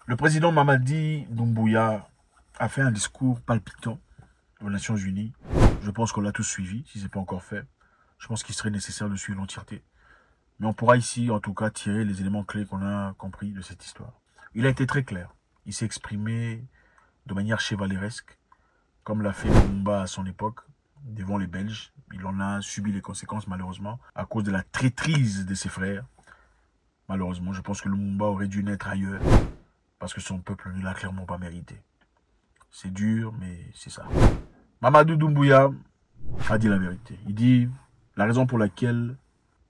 Le président Mamadi Doumbouya a fait un discours palpitant aux Nations Unies. Je pense qu'on l'a tous suivi, si ce n'est pas encore fait. Je pense qu'il serait nécessaire de suivre l'entièreté. Mais on pourra ici, en tout cas, tirer les éléments clés qu'on a compris de cette histoire. Il a été très clair. Il s'est exprimé de manière chevaleresque, comme l'a fait Lumumba à son époque, devant les Belges. Il en a subi les conséquences, malheureusement, à cause de la traîtrise de ses frères. Malheureusement, je pense que Lumumba aurait dû naître ailleurs, parce que son peuple ne l'a clairement pas mérité. C'est dur, mais c'est ça. Mamadou Doumbouya a dit la vérité. Il dit la raison pour laquelle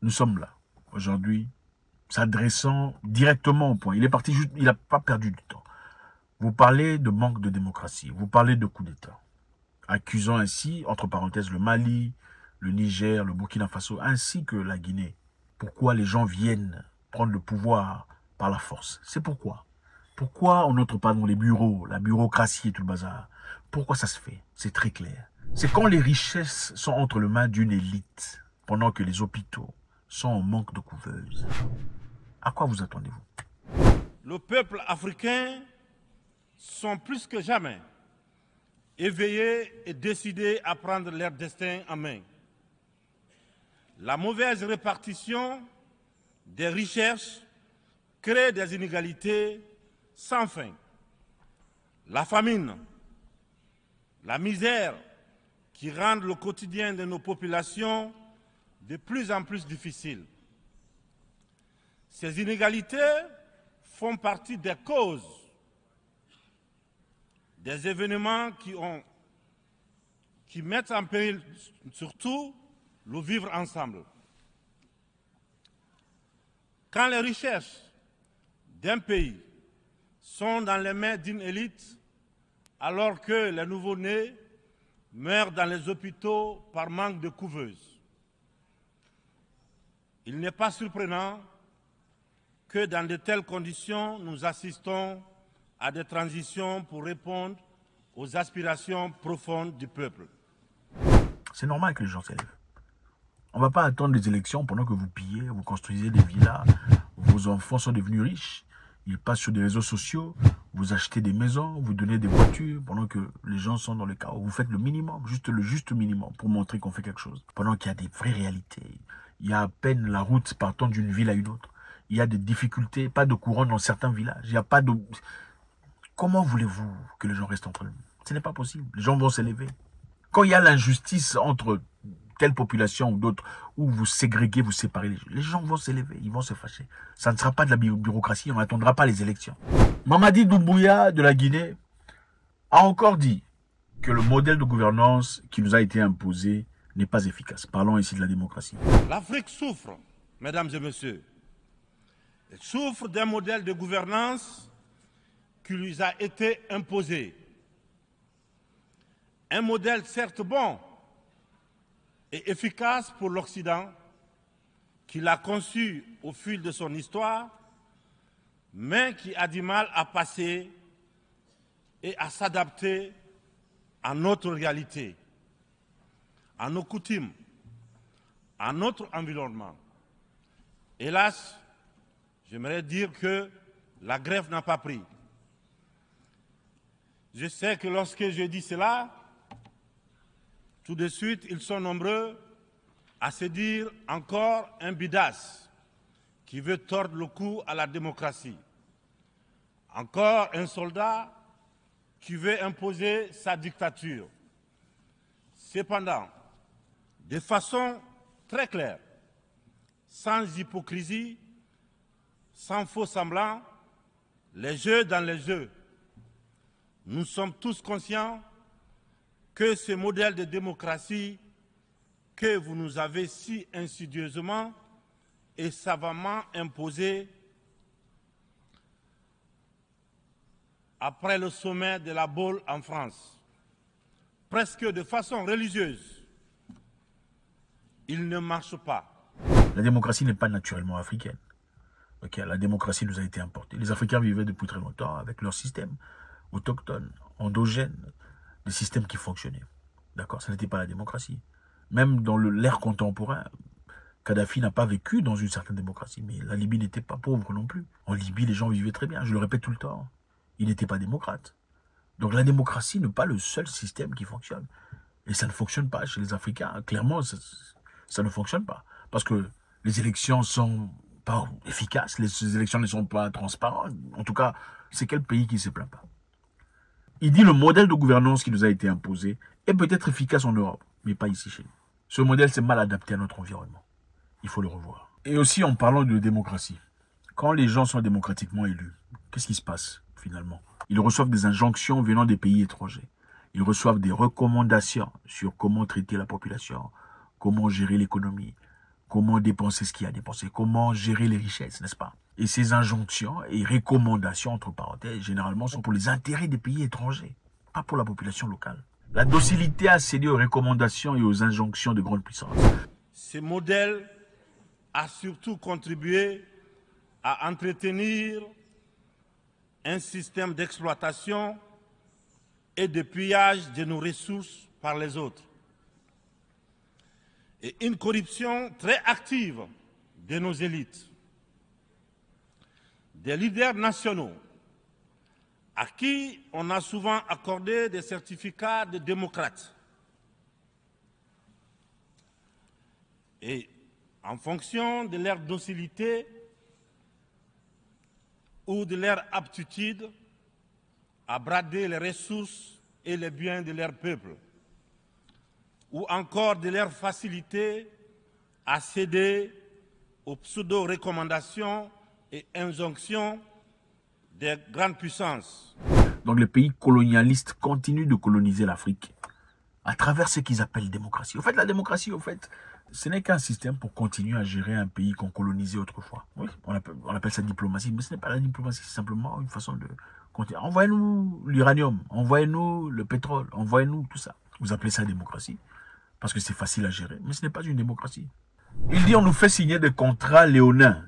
nous sommes là, aujourd'hui, s'adressant directement au point. Il est parti juste, il n'a pas perdu du temps. Vous parlez de manque de démocratie, vous parlez de coup d'État, accusant ainsi, entre parenthèses, le Mali, le Niger, le Burkina Faso, ainsi que la Guinée. Pourquoi les gens viennent prendre le pouvoir par la force? C'est pourquoi. Pourquoi on n'entre pas dans les bureaux, la bureaucratie et tout le bazar? Pourquoi ça se fait? C'est très clair. C'est quand les richesses sont entre les mains d'une élite, pendant que les hôpitaux sont en manque de couveuses. À quoi vous attendez-vous? Le peuple africain sont plus que jamais éveillés et décidés à prendre leur destin en main. La mauvaise répartition des richesses crée des inégalités sans fin. La famine, la misère qui rendent le quotidien de nos populations de plus en plus difficile. Ces inégalités font partie des causes des événements qui mettent en péril surtout le vivre ensemble. Quand les richesses d'un pays sont dans les mains d'une élite, alors que les nouveau-nés meurent dans les hôpitaux par manque de couveuses, il n'est pas surprenant que dans de telles conditions, nous assistons à des transitions pour répondre aux aspirations profondes du peuple. C'est normal que les gens s'élèvent. On ne va pas attendre les élections pendant que vous pillez, vous construisez des villas, vos enfants sont devenus riches, ils passent sur des réseaux sociaux, vous achetez des maisons, vous donnez des voitures pendant que les gens sont dans le chaos. Vous faites le minimum, le juste minimum pour montrer qu'on fait quelque chose. Pendant qu'il y a des vraies réalités. Il y a à peine la route partant d'une ville à une autre. Il y a des difficultés, pas de courant dans certains villages. Il n'y a pas de... Comment voulez-vous que les gens restent entre eux? Ce n'est pas possible. Les gens vont s'élever. Quand il y a l'injustice entre telle population ou d'autres, où vous ségréguez, vous séparez les gens vont s'élever, ils vont se fâcher. Ça ne sera pas de la bureaucratie, on n'attendra pas les élections. Mamadi Doumbouya de la Guinée a encore dit que le modèle de gouvernance qui nous a été imposé n'est pas efficace. Parlons ici de la démocratie. L'Afrique souffre, mesdames et messieurs. Elle souffre d'un modèle de gouvernance qui lui a été imposé. Un modèle certes bon et efficace pour l'Occident, qu'il a conçu au fil de son histoire, mais qui a du mal à passer et à s'adapter à notre réalité, à nos coutumes, à notre environnement. Hélas, j'aimerais dire que la grève n'a pas pris. Je sais que lorsque je dis cela, tout de suite, ils sont nombreux à se dire encore un bidas qui veut tordre le cou à la démocratie. Encore un soldat qui veut imposer sa dictature. Cependant, de façon très claire, sans hypocrisie, sans faux semblant, les jeux dans les jeux. Nous sommes tous conscients que ce modèle de démocratie que vous nous avez si insidieusement et savamment imposé après le sommet de la Baule en France, presque de façon religieuse, il ne marche pas. La démocratie n'est pas naturellement africaine. Okay, la démocratie nous a été importée. Les Africains vivaient depuis très longtemps avec leur système autochtone, endogène, des systèmes qui fonctionnaient. D'accord, ça n'était pas la démocratie. Même dans l'ère contemporain, Kadhafi n'a pas vécu dans une certaine démocratie, mais la Libye n'était pas pauvre non plus. En Libye, les gens vivaient très bien, je le répète tout le temps. Il n'était pas démocrate. Donc la démocratie n'est pas le seul système qui fonctionne. Et ça ne fonctionne pas chez les Africains. Clairement, ça ne fonctionne pas. Parce que les élections sont pas efficaces, les élections ne sont pas transparentes. En tout cas, c'est quel pays qui ne se plaint pas? Il dit le modèle de gouvernance qui nous a été imposé est peut-être efficace en Europe, mais pas ici chez nous. Ce modèle s'est mal adapté à notre environnement. Il faut le revoir. Et aussi en parlant de démocratie. Quand les gens sont démocratiquement élus, qu'est-ce qui se passe finalement? Ils reçoivent des injonctions venant des pays étrangers. Ils reçoivent des recommandations sur comment traiter la population, comment gérer l'économie, comment dépenser ce qu'il y a à dépenser, comment gérer les richesses, n'est-ce pas? Et ces injonctions et recommandations, entre parenthèses, généralement sont pour les intérêts des pays étrangers, pas pour la population locale. La docilité a cédé aux recommandations et aux injonctions de grandes puissances. Ce modèle a surtout contribué à entretenir un système d'exploitation et de pillage de nos ressources par les autres. Et une corruption très active de nos élites, des leaders nationaux, à qui on a souvent accordé des certificats de démocrates. Et en fonction de leur docilité ou de leur aptitude à brader les ressources et les biens de leur peuple, ou encore de leur facilité à céder aux pseudo-recommandations et injonctions des grandes puissances. Donc les pays colonialistes continuent de coloniser l'Afrique à travers ce qu'ils appellent démocratie. Au fait, la démocratie, ce n'est qu'un système pour continuer à gérer un pays qu'on colonisait autrefois. Oui, on appelle ça diplomatie, mais ce n'est pas la diplomatie, c'est simplement une façon de continuer. Envoyez-nous l'uranium, envoyez-nous le pétrole, envoyez-nous tout ça. Vous appelez ça démocratie parce que c'est facile à gérer, mais ce n'est pas une démocratie. Il dit on nous fait signer des contrats léonins.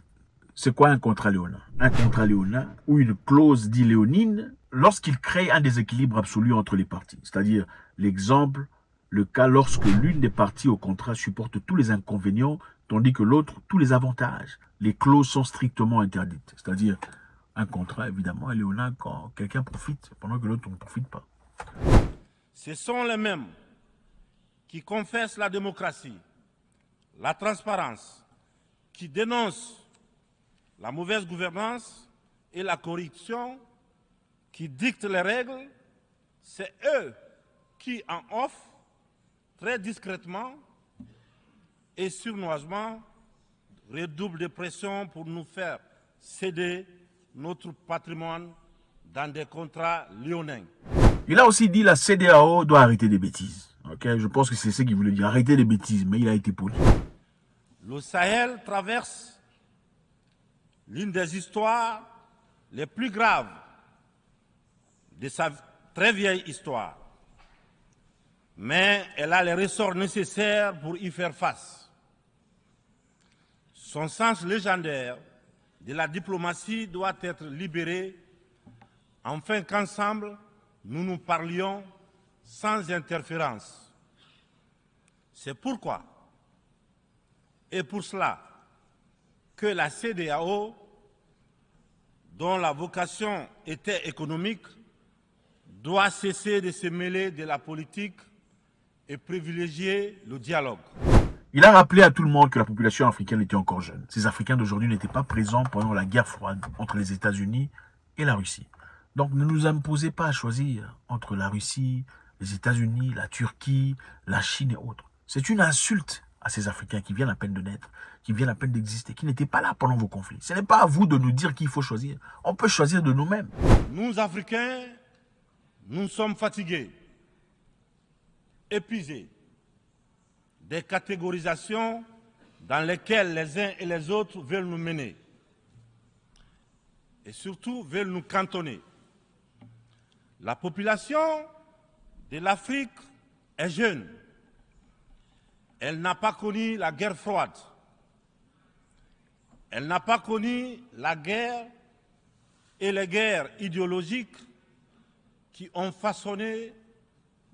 C'est quoi un contrat léonin? Un contrat léonin ou une clause dit léonine lorsqu'il crée un déséquilibre absolu entre les parties. C'est-à-dire l'exemple, le cas lorsque l'une des parties au contrat supporte tous les inconvénients tandis que l'autre tous les avantages. Les clauses sont strictement interdites. C'est-à-dire un contrat évidemment est léonin quand quelqu'un profite pendant que l'autre ne profite pas. Ce sont les mêmes qui confessent la démocratie, la transparence, qui dénoncent la mauvaise gouvernance et la corruption, qui dictent les règles. C'est eux qui en offrent très discrètement et sournoisement redoublent de pression pour nous faire céder notre patrimoine dans des contrats léonins. Il a aussi dit que la CEDEAO doit arrêter des bêtises. Okay? Je pense que c'est ce qu'il voulait dire, arrêter des bêtises, mais il a été poli. Le Sahel traverse l'une des histoires les plus graves de sa très vieille histoire. Mais elle a les ressorts nécessaires pour y faire face. Son sens légendaire de la diplomatie doit être libéré afin qu'ensemble, nous nous parlions sans interférence. C'est pourquoi, et pour cela, que la CEDEAO, dont la vocation était économique, doit cesser de se mêler de la politique et privilégier le dialogue. Il a rappelé à tout le monde que la population africaine était encore jeune. Ces Africains d'aujourd'hui n'étaient pas présents pendant la guerre froide entre les États-Unis et la Russie. Donc ne nous imposez pas à choisir entre la Russie, les États-Unis, la Turquie, la Chine et autres. C'est une insulte à ces Africains qui viennent à peine de naître, qui viennent à peine d'exister, qui n'étaient pas là pendant vos conflits. Ce n'est pas à vous de nous dire qu'il faut choisir. On peut choisir de nous-mêmes. Nous, Africains, nous sommes fatigués, épuisés des catégorisations dans lesquelles les uns et les autres veulent nous mener et surtout veulent nous cantonner. La population de l'Afrique est jeune. Elle n'a pas connu la guerre froide. Elle n'a pas connu la guerre et les guerres idéologiques qui ont façonné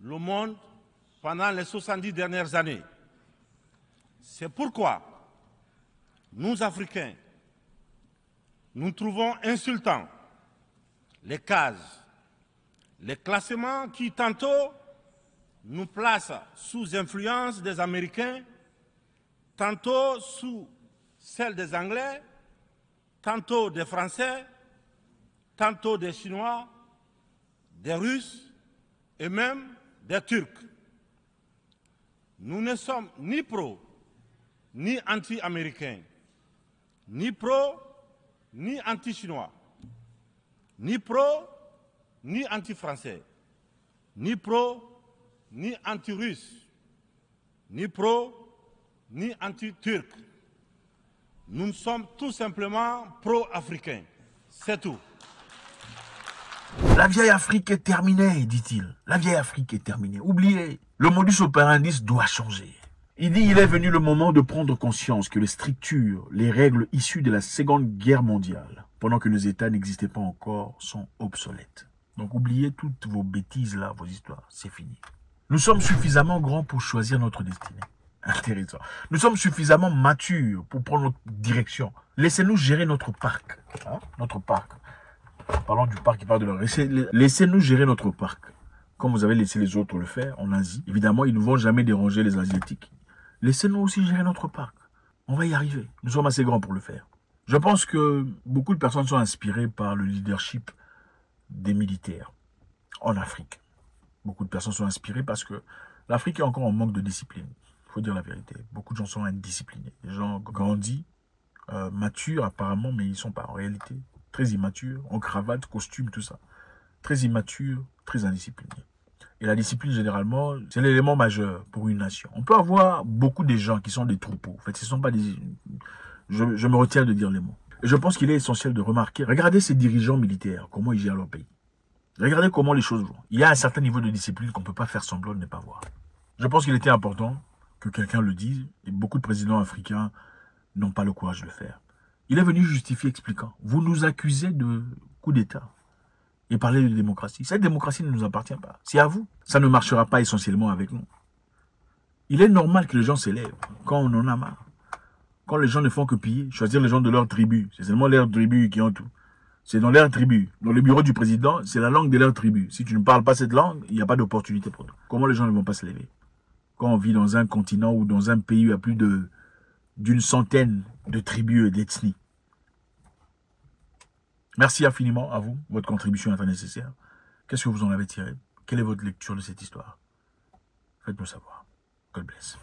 le monde pendant les 70 dernières années. C'est pourquoi nous, Africains, nous trouvons insultant les cases, les classements qui tantôt nous placent sous influence des Américains, tantôt sous celle des Anglais, tantôt des Français, tantôt des Chinois, des Russes et même des Turcs. Nous ne sommes ni pro, ni anti-américains, ni pro, ni anti-chinois, ni pro, ni anti-français, ni pro, ni anti-russe, ni pro, ni anti-turc. Nous sommes tout simplement pro-africains. C'est tout. La vieille Afrique est terminée, dit-il. La vieille Afrique est terminée. Oubliez, le modus operandi doit changer. Il dit il est venu le moment de prendre conscience que les strictures, les règles issues de la Seconde Guerre mondiale, pendant que nos États n'existaient pas encore, sont obsolètes. Donc oubliez toutes vos bêtises là, vos histoires, c'est fini. Nous sommes suffisamment grands pour choisir notre destinée. Intéressant. Nous sommes suffisamment matures pour prendre notre direction. Laissez-nous gérer notre parc. Hein? Notre parc. Parlons du parc qui parle de leur... Laissez-nous gérer notre parc. Comme vous avez laissé les autres le faire en Asie. Évidemment, ils ne vont jamais déranger les Asiatiques. Laissez-nous aussi gérer notre parc. On va y arriver. Nous sommes assez grands pour le faire. Je pense que beaucoup de personnes sont inspirées par le leadership des militaires en Afrique. Beaucoup de personnes sont inspirées parce que l'Afrique est encore en manque de discipline. Il faut dire la vérité. Beaucoup de gens sont indisciplinés. Les gens grandis, matures apparemment, mais ils ne sont pas en réalité. Très immatures, en cravate, costume, tout ça. Très immatures, très indisciplinés. Et la discipline, généralement, c'est l'élément majeur pour une nation. On peut avoir beaucoup de gens qui sont des troupeaux. En fait, ce ne sont pas des... Je me retiens de dire les mots. Et je pense qu'il est essentiel de remarquer, regardez ces dirigeants militaires, comment ils gèrent leur pays. Regardez comment les choses vont. Il y a un certain niveau de discipline qu'on ne peut pas faire semblant de ne pas voir. Je pense qu'il était important que quelqu'un le dise, et beaucoup de présidents africains n'ont pas le courage de le faire. Il est venu justifier, expliquant, vous nous accusez de coup d'État et parler de démocratie. Cette démocratie ne nous appartient pas. C'est à vous. Ça ne marchera pas essentiellement avec nous. Il est normal que les gens s'élèvent quand on en a marre. Quand les gens ne font que piller, choisir les gens de leur tribu. C'est seulement leur tribu qui ont tout. C'est dans leur tribu. Dans le bureau du président, c'est la langue de leur tribu. Si tu ne parles pas cette langue, il n'y a pas d'opportunité pour toi. Comment les gens ne vont pas se lever? Quand on vit dans un continent ou dans un pays à plus d'une centaine de tribus et d'ethnies. Merci infiniment à vous. Votre contribution est très nécessaire. Qu'est-ce que vous en avez tiré? Quelle est votre lecture de cette histoire? Faites-nous savoir. God bless.